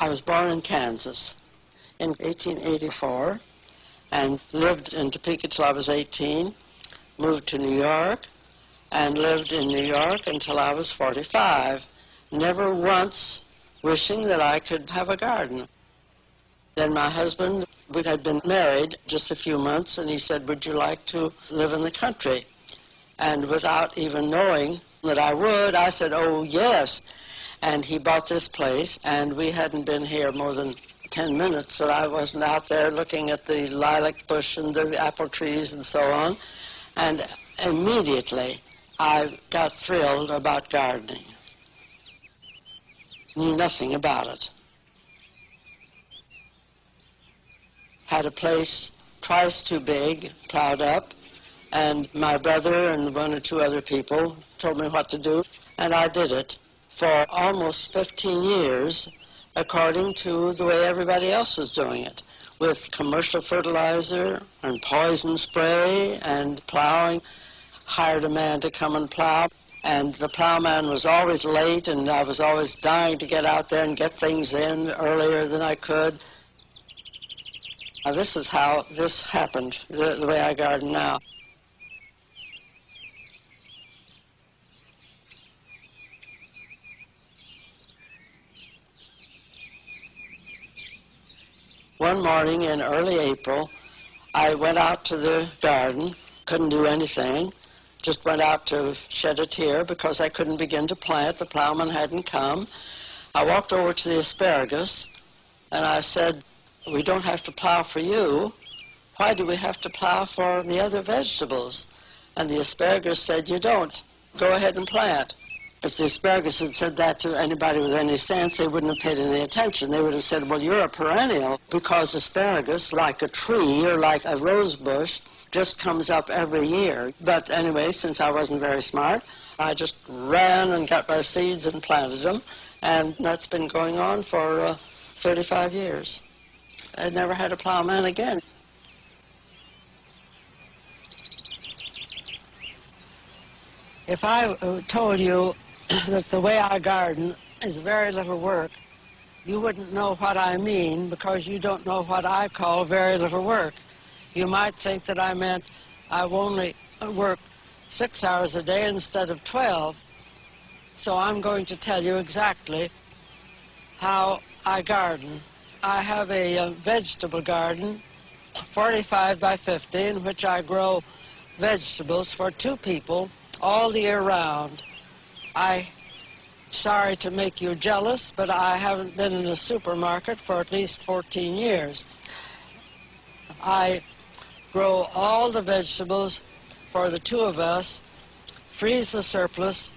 I was born in Kansas in 1884 and lived in Topeka till I was 18, moved to New York, and lived in New York until I was 45, never once wishing that I could have a garden. Then my husband, we had been married just a few months, and he said, would you like to live in the country? And without even knowing that I would, I said, oh, yes. And he bought this place, and we hadn't been here more than 10 minutes, so I wasn't out there looking at the lilac bush and the apple trees and so on. And immediately, I got thrilled about gardening. Knew nothing about it. Had a place twice too big, plowed up, and my brother and one or two other people told me what to do, and I did it for almost 15 years, according to the way everybody else was doing it, with commercial fertilizer and poison spray and plowing. Hired a man to come and plow, and the plowman was always late, and I was always dying to get out there and get things in earlier than I could. Now, this is how this happened, the way I garden now. One morning in early April, I went out to the garden, couldn't do anything, just went out to shed a tear because I couldn't begin to plant. The plowman hadn't come. I walked over to the asparagus, and I said, we don't have to plow for you. Why do we have to plow for the other vegetables? And the asparagus said, you don't. Go ahead and plant. If the asparagus had said that to anybody with any sense, they wouldn't have paid any attention. They would have said, well, you're a perennial, because asparagus, like a tree or like a rose bush, just comes up every year. But anyway, since I wasn't very smart, I just ran and got my seeds and planted them, and that's been going on for 35 years. I never had a plowman again. If I told you that the way I garden is very little work, you wouldn't know what I mean, because you don't know what I call very little work. You might think that I meant I only work 6 hours a day instead of 12. So I'm going to tell you exactly how I garden. I have a vegetable garden, 45 by 50, in which I grow vegetables for 2 people all the year round. I'm sorry to make you jealous, but I haven't been in a supermarket for at least 14 years. I grow all the vegetables for the 2 of us, freeze the surplus,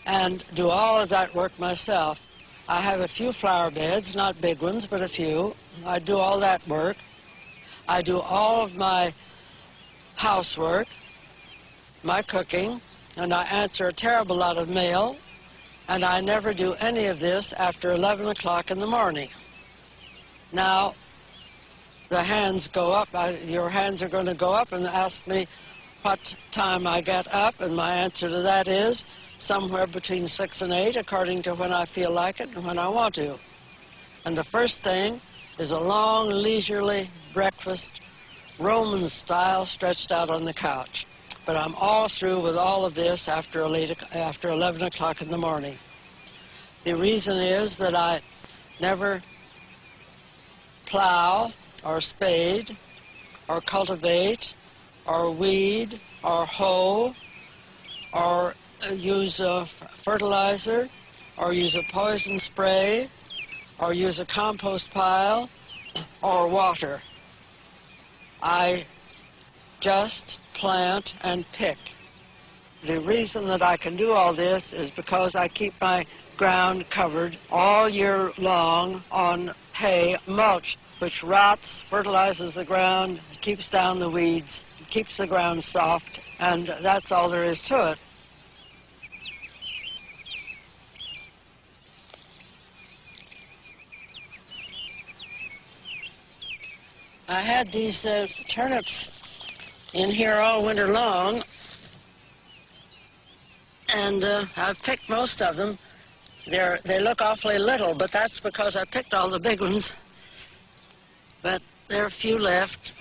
and do all of that work myself. I have a few flower beds, not big ones, but a few. I do all that work. I do all of my housework, my cooking, and I answer a terrible lot of mail, and I never do any of this after 11 o'clock in the morning. Now, the hands go up. Your hands are going to go up and ask me what time I get up, and my answer to that is somewhere between 6 and 8, according to when I feel like it and when I want to. And the first thing is a long, leisurely breakfast, Roman style, stretched out on the couch. But I'm all through with all of this after 11 o'clock in the morning. The reason is that I never plow or spade or cultivate or weed or hoe or use a fertilizer or use a poison spray or use a compost pile or water. I just plant and pick. The reason that I can do all this is because I keep my ground covered all year long on hay mulch, which rots, fertilizes the ground, keeps down the weeds, keeps the ground soft, and that's all there is to it. I had these turnips in here all winter long, and I've picked most of them. They look awfully little, but that's because I picked all the big ones. But there are a few left.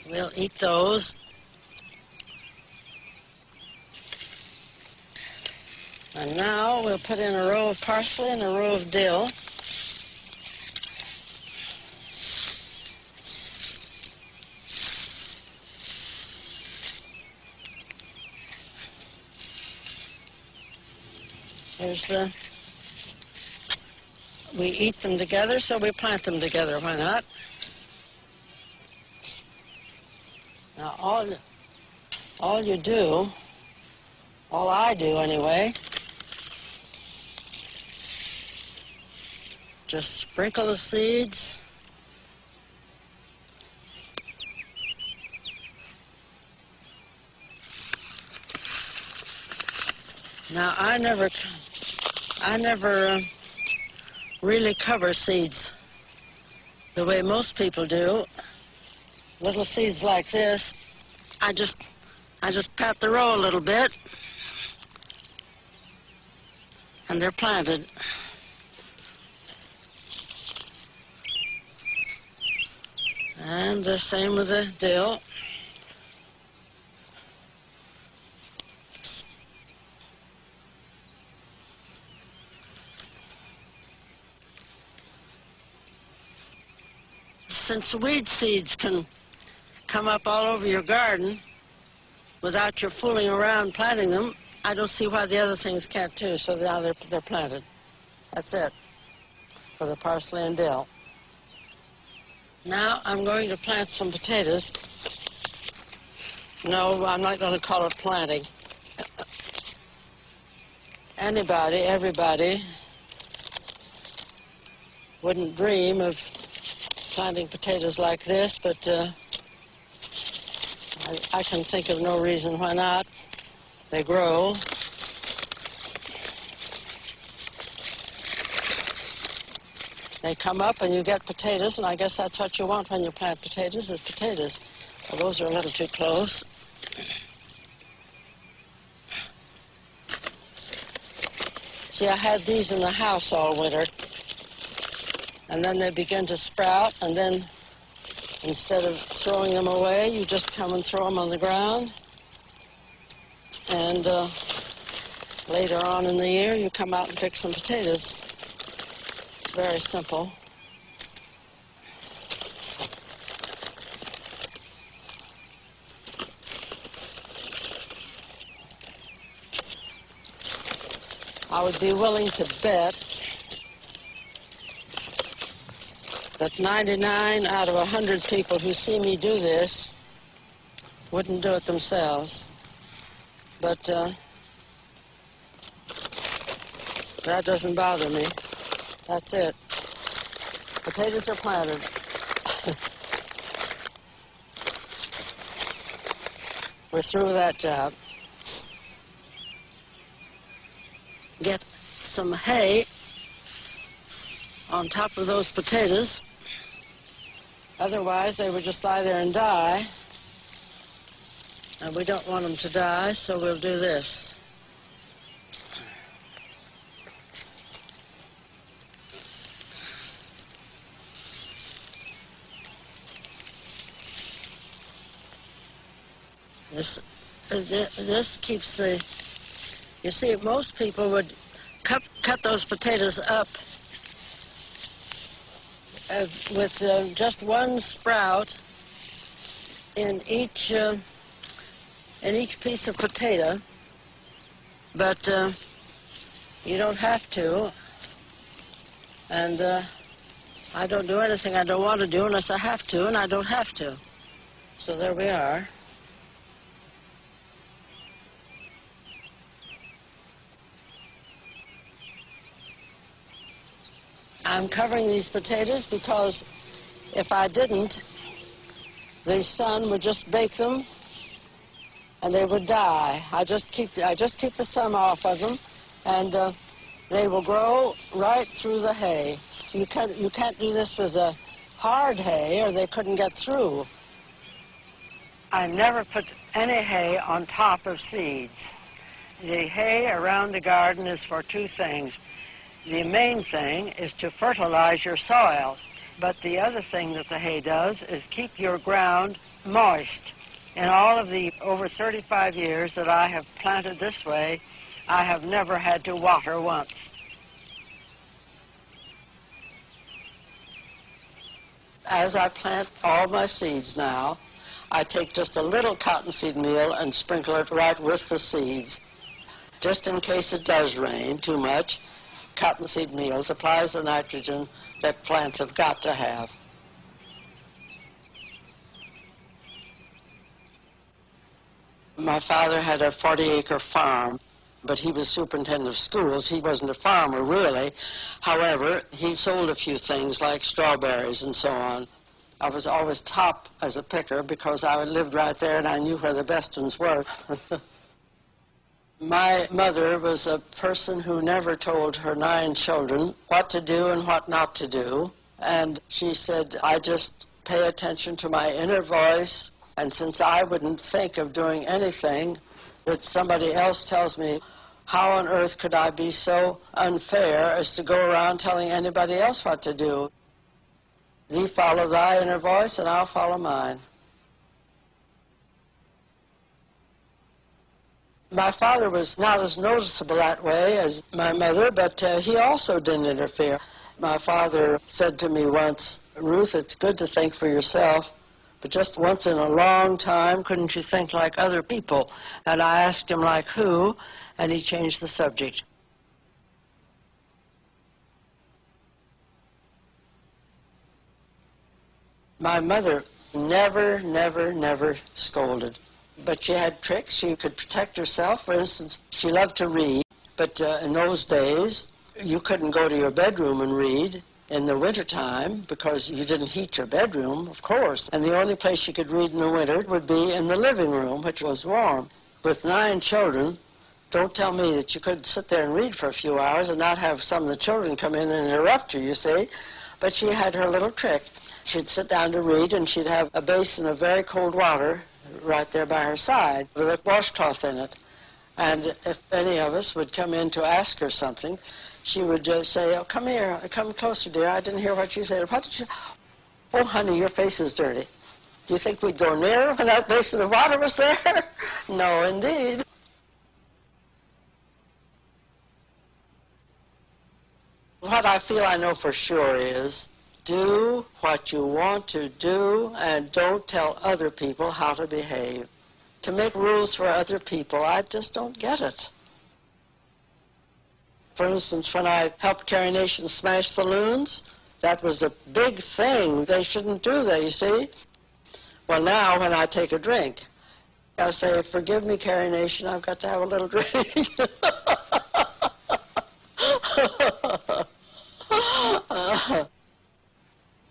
We'll eat those. And now we'll put in a row of parsley and a row of dill. We eat them together, so we plant them together. Why not? Now, all I do anyway, just sprinkle the seeds. Now, I never really cover seeds the way most people do. Little seeds like this, I just pat the row a little bit, and they're planted. And the same with the dill. Since weed seeds can come up all over your garden without your fooling around planting them, I don't see why the other things can't too, so now they're planted. That's it for the parsley and dill. Now I'm going to plant some potatoes. No, I'm not going to call it planting. Everybody wouldn't dream of planting potatoes like this, but I can think of no reason why not. They grow. They come up and you get potatoes, and I guess that's what you want when you plant potatoes, is potatoes. Well, those are a little too close. See, I had these in the house all winter. And then they begin to sprout, and then instead of throwing them away, you just come and throw them on the ground. And later on in the year, you come out and pick some potatoes. It's very simple. I would be willing to bet that 99 out of 100 people who see me do this wouldn't do it themselves. But that doesn't bother me. That's it. Potatoes are planted. We're through with that job. Get some hay on top of those potatoes. Otherwise, they would just lie there and die. And we don't want them to die, so we'll do this. This keeps the... You see, most people would cut those potatoes up with just one sprout in each piece of potato, but you don't have to, and I don't do anything I don't want to do unless I have to, and I don't have to. So there we are. I'm covering these potatoes because if I didn't, the sun would just bake them and they would die. I just keep the sun off of them, and they will grow right through the hay. You can't do this with a hard hay, or they couldn't get through. I never put any hay on top of seeds. The hay around the garden is for two things. The main thing is to fertilize your soil, but the other thing that the hay does is keep your ground moist. In all of the over 35 years that I have planted this way, I have never had to water once. As I plant all my seeds now, I take just a little cottonseed meal and sprinkle it right with the seeds. Just in case it does rain too much, cottonseed meal supplies the nitrogen that plants have got to have. My father had a 40-acre farm, but he was superintendent of schools. He wasn't a farmer, really. However, he sold a few things like strawberries and so on. I was always top as a picker because I lived right there and I knew where the best ones were. My mother was a person who never told her 9 children what to do and what not to do. And she said, I just pay attention to my inner voice, and since I wouldn't think of doing anything that somebody else tells me, how on earth could I be so unfair as to go around telling anybody else what to do? Thee follow thy inner voice, and I'll follow mine. My father was not as noticeable that way as my mother, but he also didn't interfere. My father said to me once, Ruth, it's good to think for yourself, but just once in a long time, couldn't you think like other people? And I asked him like who, and he changed the subject. My mother never scolded. But she had tricks. She could protect herself. For instance, she loved to read, but in those days, you couldn't go to your bedroom and read in the wintertime because you didn't heat your bedroom, of course. And the only place you could read in the winter would be in the living room, which was warm. With 9 children, don't tell me that you could sit there and read for a few hours and not have some of the children come in and interrupt you, you see. But she had her little trick. She'd sit down to read, and she'd have a basin of very cold water right there by her side with a washcloth in it. And if any of us would come in to ask her something, she would just say, oh, come here, come closer, dear. I didn't hear what you said. What did you... Oh, honey, your face is dirty. Do you think we'd go near when that basin of water was there? No, indeed. What I feel I know for sure is do what you want to do and don't tell other people how to behave. To make rules for other people, I just don't get it. For instance, when I helped Carrie Nation smash saloons, that was a big thing. They shouldn't do that, you see. Well, now when I take a drink, I say, forgive me, Carrie Nation, I've got to have a little drink.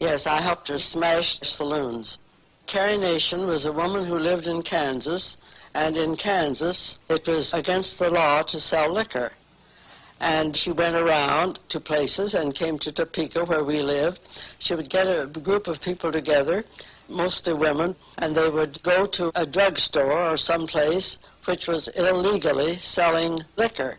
Yes, I helped her smash saloons. Carrie Nation was a woman who lived in Kansas, and in Kansas it was against the law to sell liquor. And she went around to places and came to Topeka, where we lived. She would get a group of people together, mostly women, and they would go to a drugstore or someplace which was illegally selling liquor.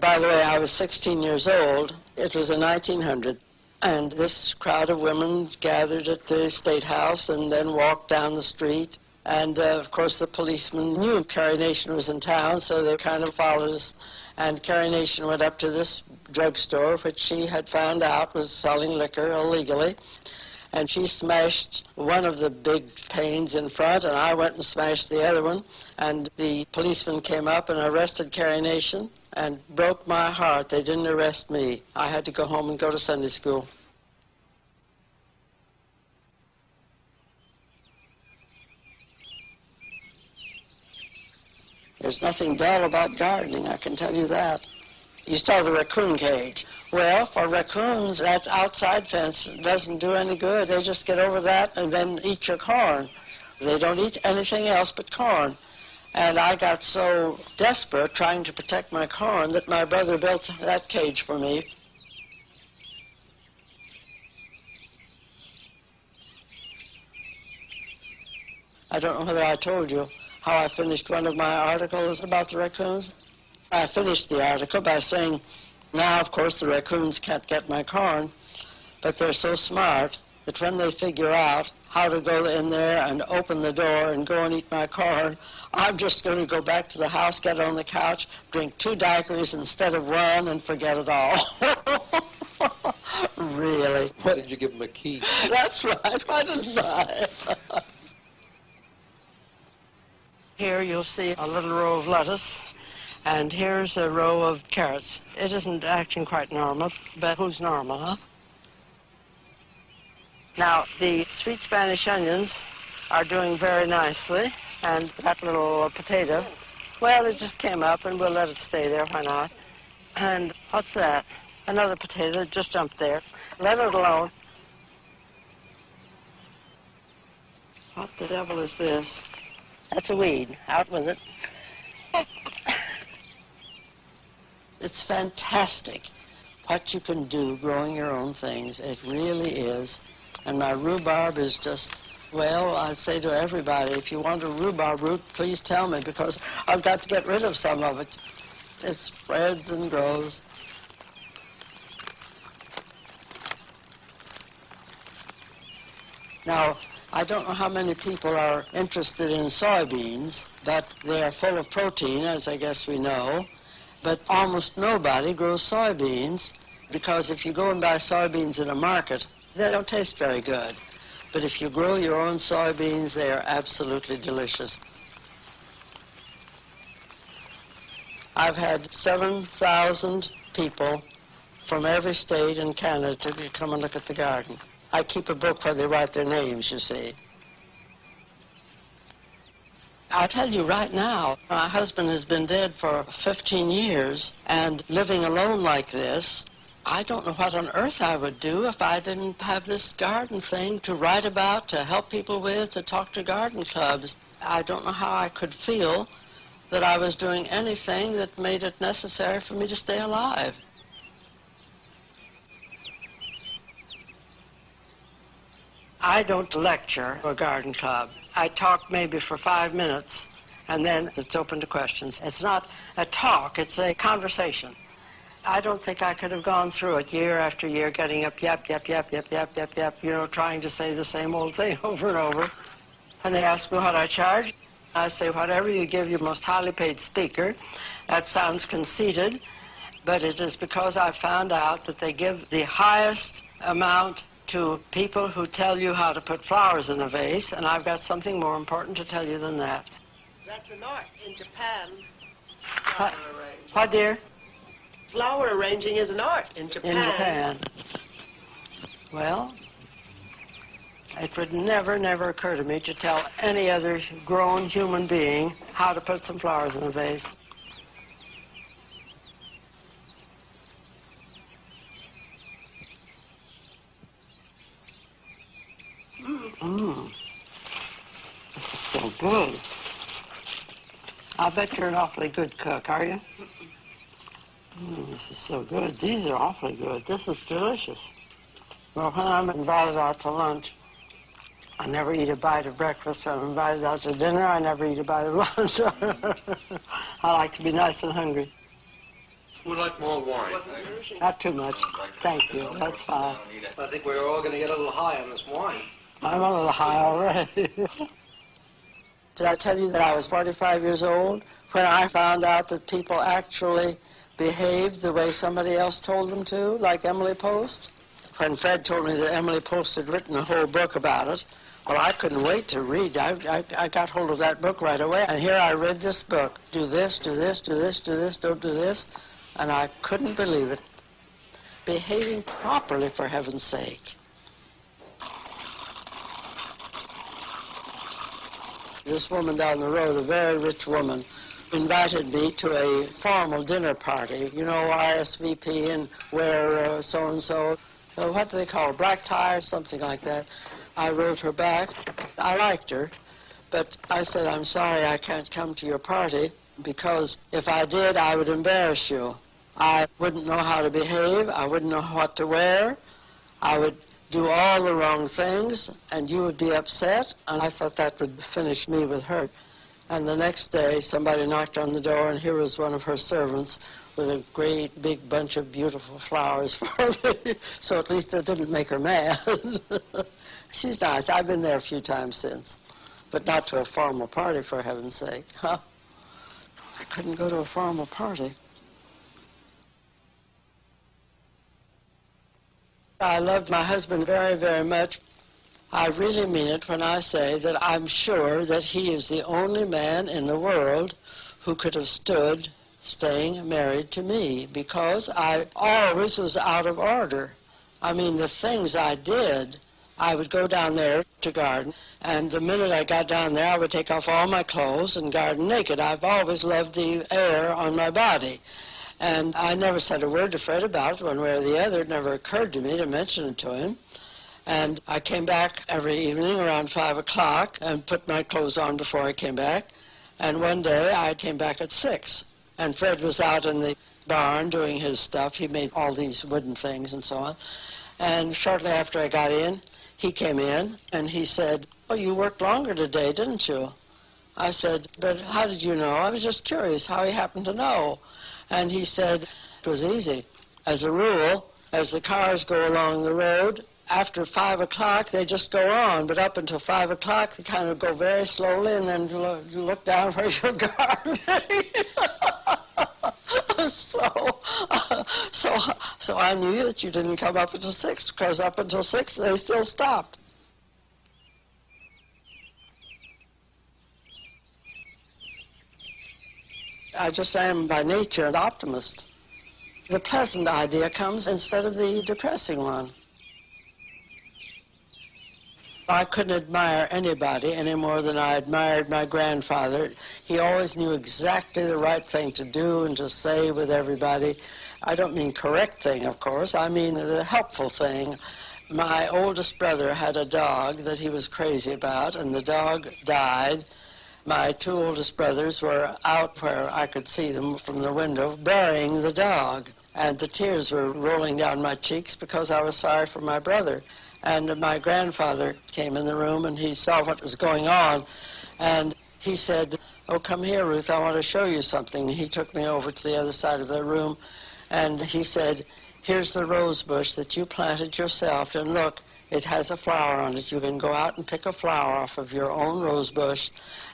By the way, I was 16 years old. It was in 1900. And this crowd of women gathered at the State House and then walked down the street. And, of course, the policemen knew Carrie Nation was in town, so they kind of followed us. And Carrie Nation went up to this drugstore, which she had found out was selling liquor illegally. And she smashed one of the big panes in front, and I went and smashed the other one. And the policeman came up and arrested Carrie Nation and broke my heart. They didn't arrest me. I had to go home and go to Sunday school. There's nothing dull about gardening, I can tell you that. You saw the raccoon cage. Well, for raccoons, that outside fence doesn't do any good. They just get over that and then eat your corn. They don't eat anything else but corn. And I got so desperate trying to protect my corn that my brother built that cage for me. I don't know whether I told you how I finished one of my articles about the raccoons. I finished the article by saying, now, of course, the raccoons can't get my corn, but they're so smart that when they figure out how to go in there and open the door and go and eat my corn, I'm just going to go back to the house, get on the couch, drink 2 daiquiris instead of 1, and forget it all. Really. Why did you give them a key? That's right. Why didn't I? Here you'll see a little row of lettuce, and here's a row of carrots. It isn't acting quite normal, but who's normal, huh? Now, the sweet Spanish onions are doing very nicely, and that little potato, well, it just came up, and we'll let it stay there, why not? And what's that? Another potato that just jumped there. Let it alone. What the devil is this? That's a weed. Out with it. It's fantastic what you can do growing your own things. It really is. And my rhubarb is just, well, I say to everybody, if you want a rhubarb root, please tell me, because I've got to get rid of some of it. It spreads and grows. Now, I don't know how many people are interested in soybeans, but they are full of protein, as I guess we know. But almost nobody grows soybeans, because if you go and buy soybeans in a market, they don't taste very good. But if you grow your own soybeans, they are absolutely delicious. I've had 7,000 people from every state in Canada to come and look at the garden. I keep a book where they write their names, you see. I'll tell you right now, my husband has been dead for 15 years, and living alone like this, I don't know what on earth I would do if I didn't have this garden thing to write about, to help people with, to talk to garden clubs. I don't know how I could feel that I was doing anything that made it necessary for me to stay alive. I don't lecture a garden club. I talk maybe for 5 minutes, and then it's open to questions. It's not a talk, it's a conversation. I don't think I could have gone through it year after year, getting up, yap, yap, yap, yap, yap, yap, yap, you know, trying to say the same old thing over and over. When they ask me what I charge, I say, whatever you give your most highly paid speaker. That sounds conceited, but it is because I found out that they give the highest amount to people who tell you how to put flowers in a vase, and I've got something more important to tell you than that. That's an art in Japan. What, dear? Flower arranging is an art in Japan. In Japan. Well, it would never, never occur to me to tell any other grown human being how to put some flowers in a vase. This is so good. I bet you're an awfully good cook, are you? This is so good. These are awfully good. This is delicious. Well, when I'm invited out to lunch, I never eat a bite of breakfast. When I'm invited out to dinner, I never eat a bite of lunch. I like to be nice and hungry. Would like more wine. Not too much. Thank you. That's fine. I think we're all going to get a little high on this wine. I'm a little high already. Did I tell you that I was 45 years old when I found out that people actually behaved the way somebody else told them to, like Emily Post? When Fred told me that Emily Post had written a whole book about it, well, I couldn't wait to read. I got hold of that book right away, and here I read this book. Do this, do this, do this, do this, don't do this, and I couldn't believe it. Behaving properly, for heaven's sake. This woman down the road, a very rich woman, invited me to a formal dinner party. You know, RSVP and wear so-and-so. What do they call it? Black tie or something like that. I wrote her back. I liked her, but I said, I'm sorry I can't come to your party because if I did, I would embarrass you. I wouldn't know how to behave. I wouldn't know what to wear. I would do all the wrong things, and you would be upset, and I thought that would finish me with her. And the next day, somebody knocked on the door, and here was one of her servants with a great big bunch of beautiful flowers for me. So at least it didn't make her mad. She's nice. I've been there a few times since, but not to a formal party, for heaven's sake. Huh? I couldn't go to a formal party. I loved my husband very, very much. I really mean it when I say that I'm sure that he is the only man in the world who could have stood staying married to me, because I always was out of order. I mean, the things I did, I would go down there to garden, and the minute I got down there, I would take off all my clothes and garden naked. I've always loved the air on my body. And I never said a word to Fred about it one way or the other. It never occurred to me to mention it to him. And I came back every evening around 5 o'clock and put my clothes on before I came back. And one day I came back at 6. And Fred was out in the barn doing his stuff. He made all these wooden things and so on. And shortly after I got in, he came in and he said, "Oh, you worked longer today, didn't you?" I said, "But how did you know?" I was just curious how he happened to know. And he said, "It was easy. As a rule, as the cars go along the road, after 5 o'clock, they just go on. But up until 5 o'clock, they kind of go very slowly, and then you look down where you're gardening." So I knew that you didn't come up until 6, because up until 6, they still stopped. I just am by nature an optimist. The pleasant idea comes instead of the depressing one. I couldn't admire anybody any more than I admired my grandfather. He always knew exactly the right thing to do and to say with everybody. I don't mean correct thing, of course. I mean the helpful thing. My oldest brother had a dog that he was crazy about, and the dog died. My 2 oldest brothers were out where I could see them from the window burying the dog, and the tears were rolling down my cheeks because I was sorry for my brother. And my grandfather came in the room, and he saw what was going on, and he said, "Oh, come here, Ruth, I want to show you something." He took me over to the other side of the room, and he said, "Here's the rose bush that you planted yourself, and look, it has a flower on it. You can go out and pick a flower off of your own rose bush."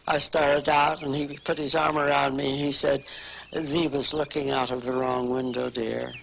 I started out, and he put his arm around me, and he said, "Thee was looking out of the wrong window, dear."